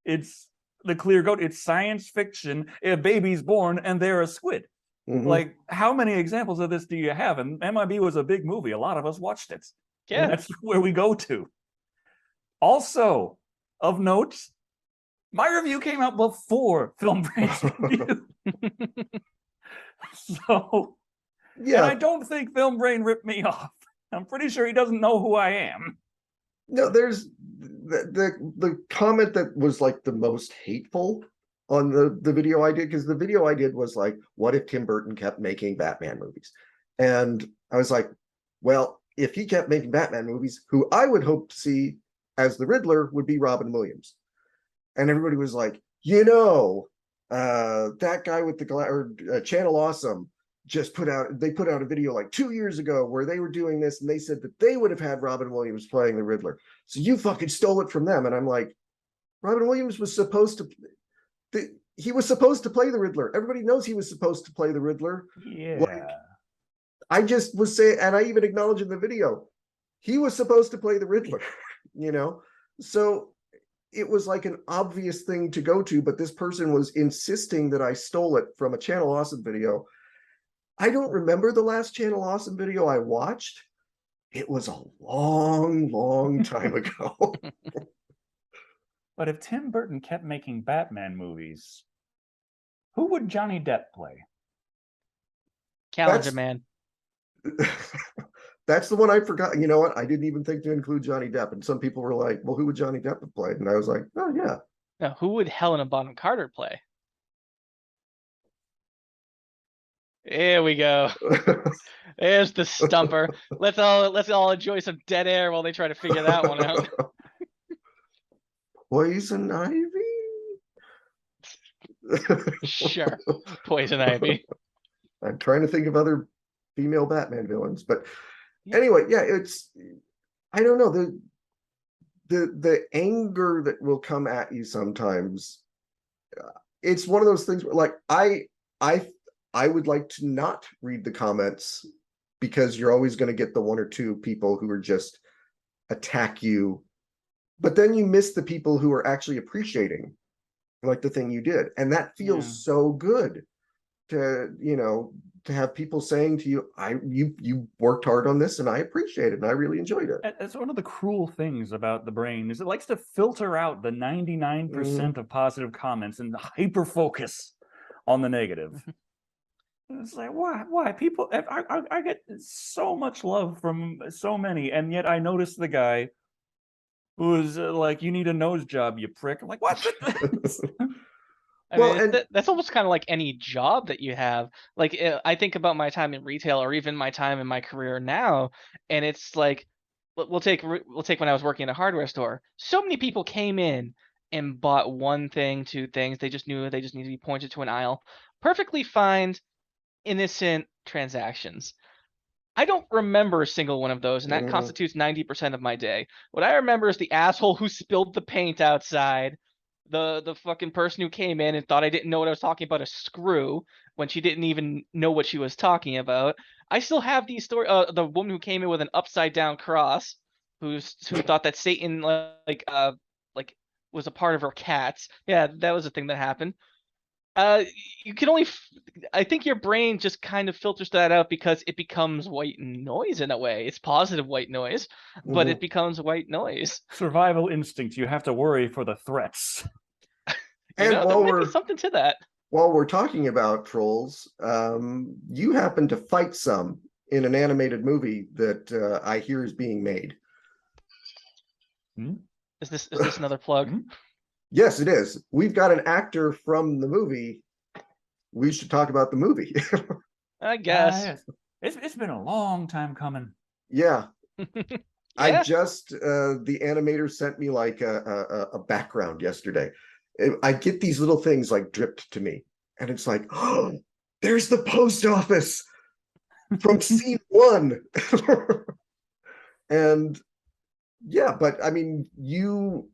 It's the clear goat. It's science fiction. A baby's born and they're a squid. Like, how many examples of this do you have? And MIB was a big movie. A lot of us watched it.
Yeah.
And that's where we go to. Also, of note, my review came out before Film Brain's review. So,
Yeah.
and I don't think Film Brain ripped me off. I'm pretty sure he doesn't know who I am.
No, there's the comment that was like the most hateful on the video I did, because the video I did was like, what if Tim Burton kept making Batman movies? And I was like, well, if he kept making Batman movies, who I would hope to see as the Riddler would be Robin Williams. And everybody was like, that guy with the Channel Awesome just put out a video like 2 years ago where they were doing this, and they said that they would have had Robin Williams playing the Riddler. So you fucking stole it from them. And I'm like, Robin Williams was supposed to he was supposed to play the Riddler. Everybody knows he was supposed to play the Riddler.
Yeah.
Like, I just was saying, and I even acknowledged in the video, he was supposed to play the Riddler, So it was like an obvious thing to go to, but this person was insisting that I stole it from a Channel Awesome video. I don't remember the last Channel Awesome video I watched. It was a long, long time ago.
But if Tim Burton kept making Batman movies, who would Johnny Depp play?
Calendar Man.
That's the one I forgot. You know what? I didn't even think to include Johnny Depp. And some people were like, well, who would Johnny Depp have played? And I was like, oh, yeah.
Now, who would Helena Bonham Carter play? Here we go. There's the stumper. Let's all enjoy some dead air while they try to figure that one out.
Poison Ivy?
Sure. Poison Ivy.
I'm trying to think of other female Batman villains, but anyway, yeah, it's, I don't know, the anger that will come at you sometimes. It's one of those things where, like, I would like to not read the comments, because you're always going to get the one or two people who are just attack you, but then you miss the people who are actually appreciating like the thing you did, and that feels so good to to have people saying to you, you worked hard on this and I appreciate it and I really enjoyed it.
That's one of the cruel things about the brain, is it likes to filter out the 99% of positive comments and hyper focus on the negative. It's like, why people, I get so much love from so many, and yet I notice the guy who's like, you need a nose job, you prick. I'm like, what?
I mean, that's almost kind of like any job that you have. Like, I think about my time in retail, or even my time in my career now, and it's like, we'll take when I was working in a hardware store. So many people came in and bought one thing, two things. They just knew they just needed to be pointed to an aisle. Perfectly fine, innocent transactions. I don't remember a single one of those, and that constitutes 90% of my day. What I remember is the asshole who spilled the paint outside, the fucking person who came in and thought I didn't know what I was talking about a screw when she didn't even know what she was talking about. I still have these stories. The woman who came in with an upside down cross, who thought that Satan like was a part of her cats. Yeah, that was a thing that happened. You can only, I think your brain just kind of filters that out because it becomes white noise in a way. It's positive white noise, but it becomes white noise.
Survival instinct. You have to worry for the threats.
And
there might be something to that.
While we're talking about trolls, you happen to fight some in an animated movie that I hear is being made.
Is this another plug?
Yes, it is. We've got an actor from the movie. We should talk about the movie.
I guess.
It's been a long time coming.
Yeah. I just the animator sent me like a background yesterday, I get these little things like dripped to me, and it's like, oh, there's the post office from scene one. And yeah, but I mean, you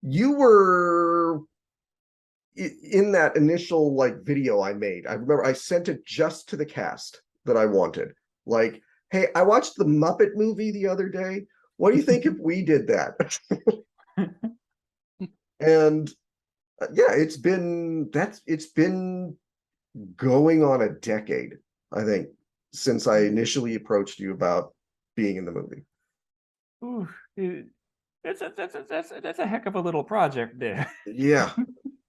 were in that initial like video I made. I remember I sent it just to the cast that I wanted. Like, hey, I watched the Muppet movie the other day. What do you think if we did that? And yeah, it's been going on a decade, I think, since I initially approached you about being in the movie.
Ooh, that's a heck of a little project there.
Yeah,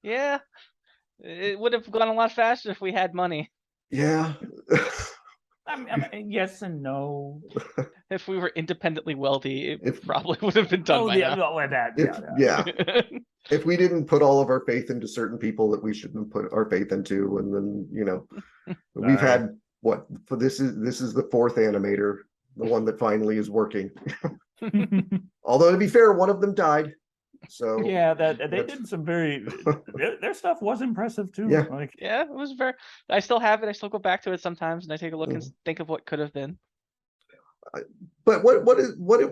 Yeah, it would have gone a lot faster if we had money.
yeah.
I mean, yes and no.
If we were independently wealthy, it
If-
probably would have been done by
yeah,
now.
well, that,
If,
yeah.
yeah, if we didn't put all of our faith into certain people that we shouldn't put our faith into, and then we've
Sorry.
had what for this is the fourth animator, the one that finally is working. Although to be fair, one of them died. So
Yeah, they
that's-
did some very their stuff was impressive too.
Yeah.
Like,
Yeah, it was very. I still have it. I still go back to it sometimes, and I take a look and think of what could have been.
But what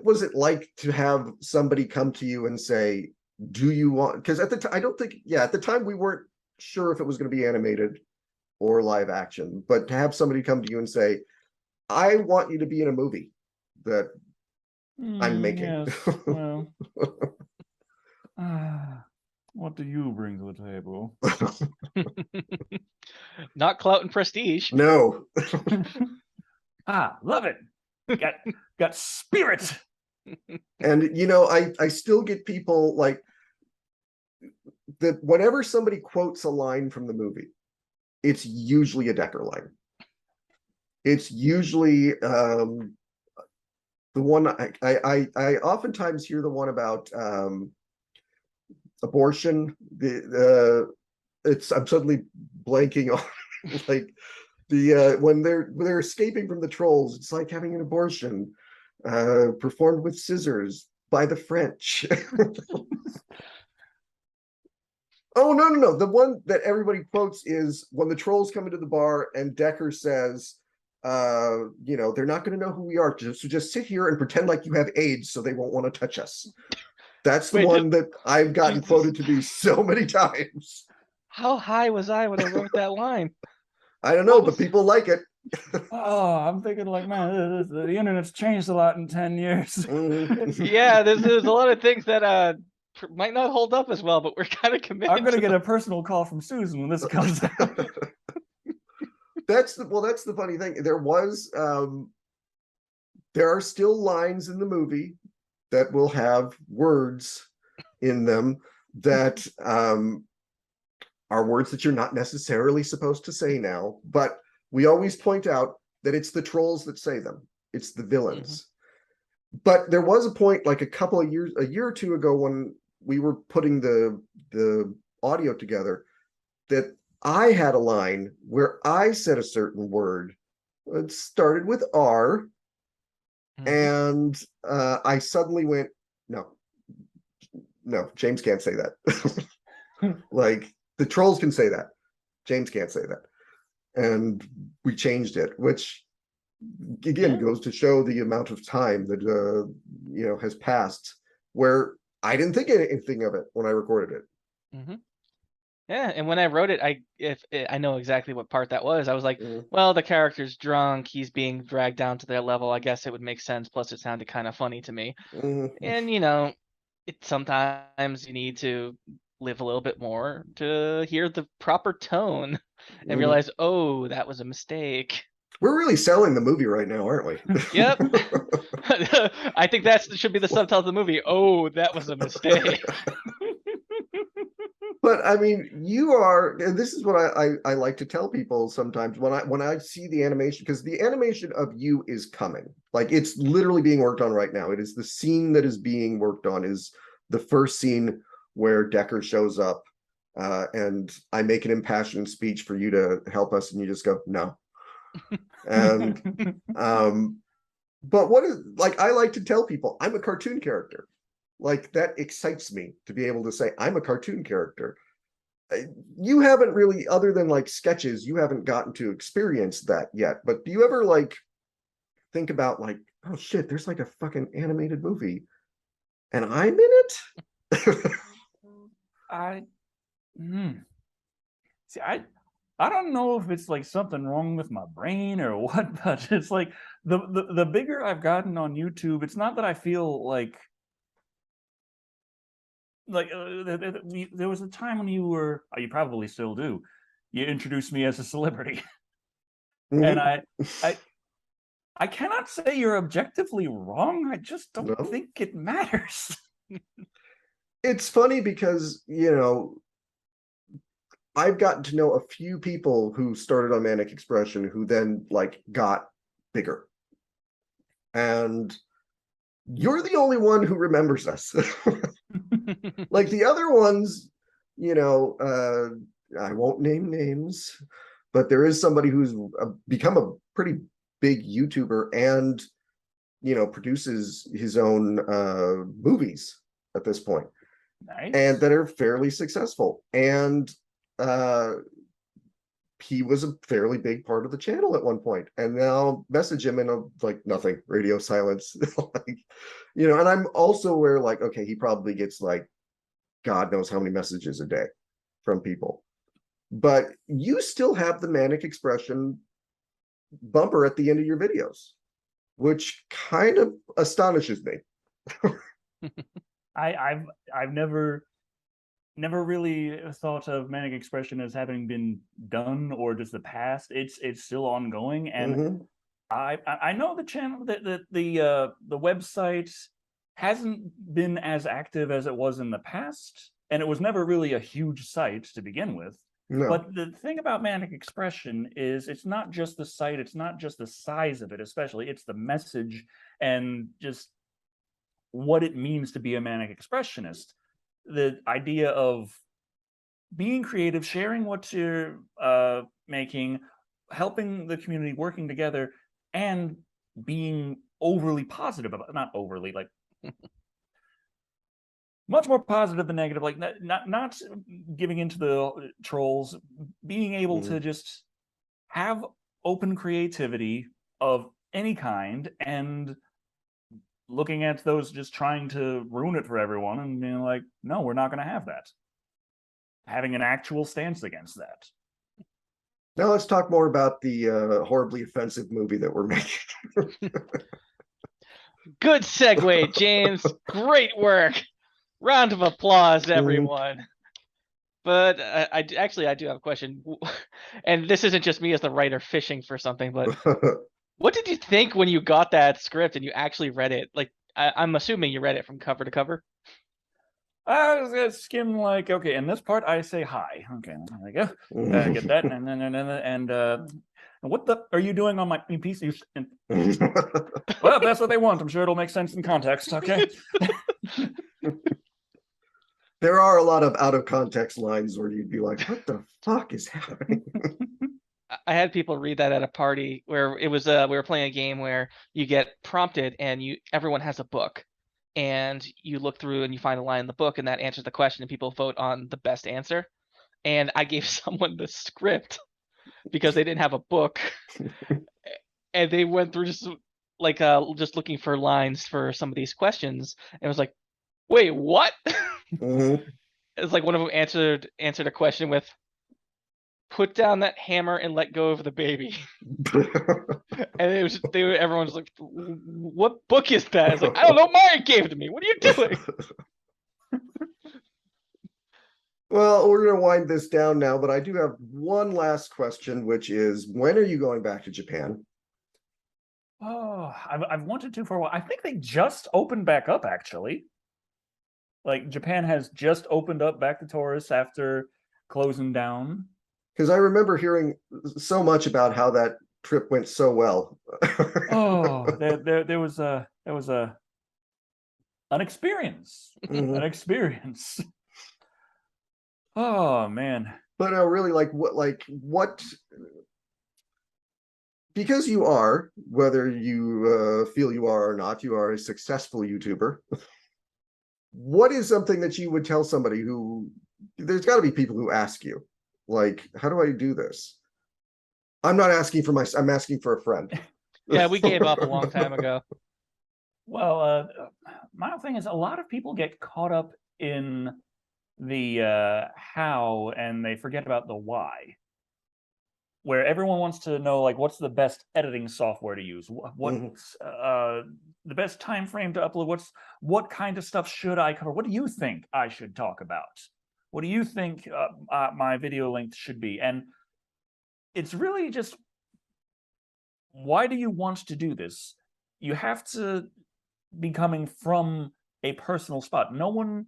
was it like to have somebody come to you and say, do you want, because at the time I don't think, yeah, at the time we weren't sure if it was going to be animated or live action, but to have somebody come to you and say, I want you to be in a movie that I'm making.
Yes, well, what do you bring to the table?
Not clout and prestige.
No.
Love it. Got spirit.
And I still get people like that whenever somebody quotes a line from the movie, it's usually a Decker line. It's usually the one I oftentimes hear the one about abortion. I'm suddenly blanking on like when they're escaping from the trolls, it's like having an abortion performed with scissors by the French. Oh, no. The one that everybody quotes is when the trolls come into the bar and Decker says, they're not going to know who we are. So just sit here and pretend like you have AIDS so they won't want to touch us. That's the one that I've gotten quoted to be so many times.
How high was I when I wrote that line?
I don't know, but people like it.
Oh, I'm thinking like, man, the internet's changed a lot in 10 years.
Mhm.
Yeah, there's a lot of things that might not hold up as well, but we're kind of committed.
I'm gonna
to
get a personal call from Susan when this comes out.
That's the funny thing. There are still lines in the movie that will have words in them that are words that you're not necessarily supposed to say now, but we always point out that it's the trolls that say them. It's the villains. But there was a point like a year or two ago when we were putting the audio together that I had a line where I said a certain word. It started with R, and I suddenly went, no, James can't say that. Like the trolls can say that. James can't say that. And we changed it, which again goes to show the amount of time that has passed where I didn't think anything of it when I recorded it.
Yeah, and when I wrote it, I know exactly what part that was. I was like, well, the character's drunk, he's being dragged down to their level. I guess it would make sense. Plus, it sounded kind of funny to me. And sometimes you need to live a little bit more to hear the proper tone and realize, oh, that was a mistake.
We're really selling the movie right now, aren't we?
Yep. I think that should be the subtitle of the movie. Oh, that was a mistake.
But I mean, you are, and this is what I like to tell people sometimes when I see the animation, because the animation of you is coming. Like it's literally being worked on right now. It is the scene that is being worked on is the first scene where Decker shows up and I make an impassioned speech for you to help us, and you just go, no. And but what is, like, I like to tell people I'm a cartoon character. Like, that excites me to be able to say, I'm a cartoon character. You haven't really, other than like sketches, you haven't gotten to experience that yet. But do you ever like think about like, oh shit, there's like a fucking animated movie and I'm in it?
See, I don't know if it's like something wrong with my brain or what, but it's like the bigger I've gotten on YouTube, it's not that I feel like there was a time when you probably still do, you introduced me as a celebrity. And I cannot say you're objectively wrong. I just don't think it matters.
It's funny because, you know, I've gotten to know a few people who started on Manic Expression who then like got bigger. And you're the only one who remembers us. Like the other ones, you know, I won't name names, but there is somebody who's become a pretty big YouTuber and, you know, produces his own movies at this point.
Nice.
And that are fairly successful. And he was a fairly big part of the channel at one point, and now message him and like nothing, radio silence. Like, you know, and I'm also aware like, okay, he probably gets like God knows how many messages a day from people, but you still have the Manic Expression bumper at the end of your videos, which kind of astonishes me.
I've never really thought of Manic Expression as having been done or just the past. It's still ongoing, and I know the channel, the website hasn't been as active as it was in the past, and it was never really a huge site to begin with.
No.
But the thing about Manic Expression is it's not just the site, it's not just the size of it, especially, it's the message and just what it means to be a Manic Expressionist. The idea of being creative, sharing what you're making, helping the community, working together, and being overly positive about, not overly, like much more positive than negative, like not giving into the trolls, being able to just have open creativity of any kind, and looking at those just trying to ruin it for everyone and being like, no, we're not going to have that. Having an actual stance against that.
Now let's talk more about the horribly offensive movie that we're making.
Good segue, James. Great work. Round of applause, everyone. But I do have a question, and this isn't just me as the writer fishing for something, but what did you think when you got that script and you actually read it? Like, I'm assuming you read it from cover to cover.
I was gonna skim like, okay, in this part I say hi. Okay, there we go. Get that, and what the are you doing on my PC? Well, that's what they want. I'm sure it'll make sense in context. Okay.
There are a lot of out of context lines where you'd be like, what the fuck is happening?
I had people read that at a party where it was we were playing a game where you get prompted and everyone has a book, and you look through and you find a line in the book and that answers the question, and people vote on the best answer. And I gave someone the script because they didn't have a book, and they went through just like just looking for lines for some of these questions, and it was like, wait, what? It's like one of them answered a question with, put down that hammer and let go of the baby. And it was everyone's like, what book is that? It's like, I don't know, Mario gave it to me. What are you doing?
Well, we're gonna wind this down now, but I do have one last question, which is, when are you going back to Japan?
Oh, I've wanted to for a while. I think they just opened back up, actually. Like, Japan has just opened up back to tourists after closing down.
Because I remember hearing so much about how that trip went so well.
Oh, there was an experience. An experience. Oh man.
But really, like what because you are, whether you feel you are or not, you are a successful YouTuber. what is something that you would tell somebody who, there's got to be people who ask you, like, how do I do this? I'm not asking for I'm asking for a friend.
Yeah, we gave up a long time ago.
Well, my thing is a lot of people get caught up in the how and they forget about the why. Where everyone wants to know, like, what's the best editing software to use? What's the best time frame to upload? What kind of stuff should I cover? What do you think I should talk about? What do you think my video length should be? And it's really just, why do you want to do this? You have to be coming from a personal spot. No one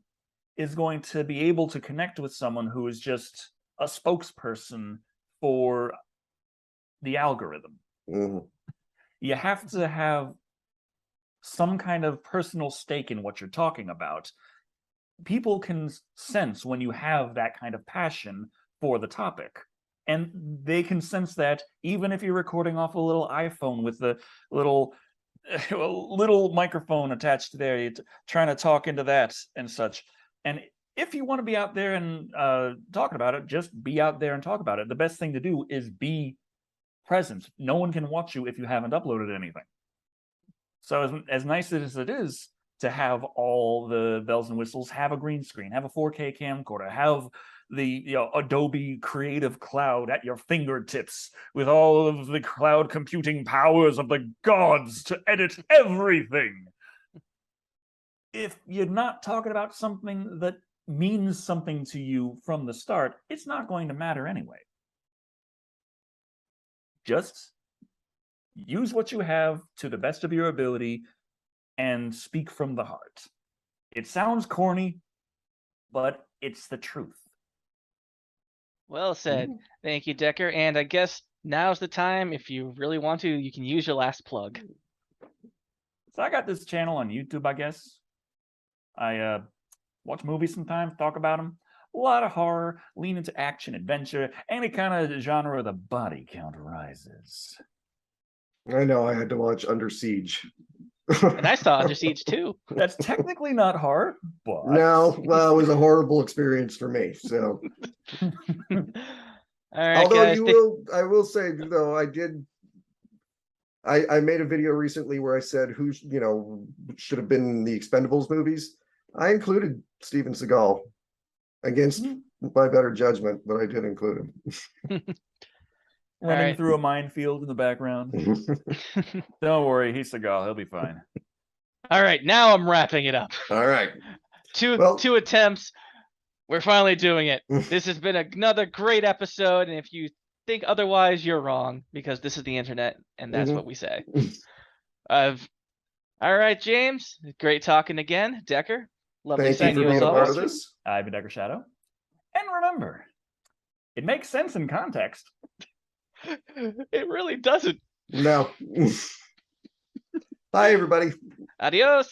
is going to be able to connect with someone who is just a spokesperson for the algorithm. You have to have some kind of personal stake in what you're talking about. People can sense when you have that kind of passion for the topic. And they can sense that even if you're recording off a little iPhone with the little microphone attached there, you're trying to talk into that and such. And if you want to be out there and talking about it, just be out there and talk about it. The best thing to do is be present. No one can watch you if you haven't uploaded anything. So as nice as it is to have all the bells and whistles, have a green screen, have a 4K camcorder, have the Adobe Creative Cloud at your fingertips with all of the cloud computing powers of the gods to edit everything. If you're not talking about something that means something to you from the start, it's not going to matter anyway. Just use what you have to the best of your ability and speak from the heart. It sounds corny, but it's the truth.
Well said. Thank you, Decker. And I guess now's the time, if you really want to, you can use your last plug.
So I got this channel on YouTube, I guess. I watch movies sometimes, talk about them. A lot of horror, lean into action, adventure, any kind of genre the body count rises.
I know, I had to watch Under Siege.
And I saw Under Siege too.
That's technically not horror, but...
No, well, it was a horrible experience for me, so...
All right,
Although
guys.
I will say, though, I made a video recently where I said who, should have been in the Expendables movies. I included Steven Seagal against my better judgment, but I did include him.
Running through a minefield in the background. Don't worry, he's Seagal. He'll be fine.
All right, now I'm wrapping it up.
All right.
Two attempts. We're finally doing it. This has been another great episode, and if you think otherwise, you're wrong, because this is the internet, and that's what we say. All right, James. Great talking again. Decker, lovely
Thank you
seeing
for
you as
being a part
always.
of this.
I've been Decker Shado. And remember, it makes sense in context.
It really doesn't.
No. Bye, everybody.
Adios.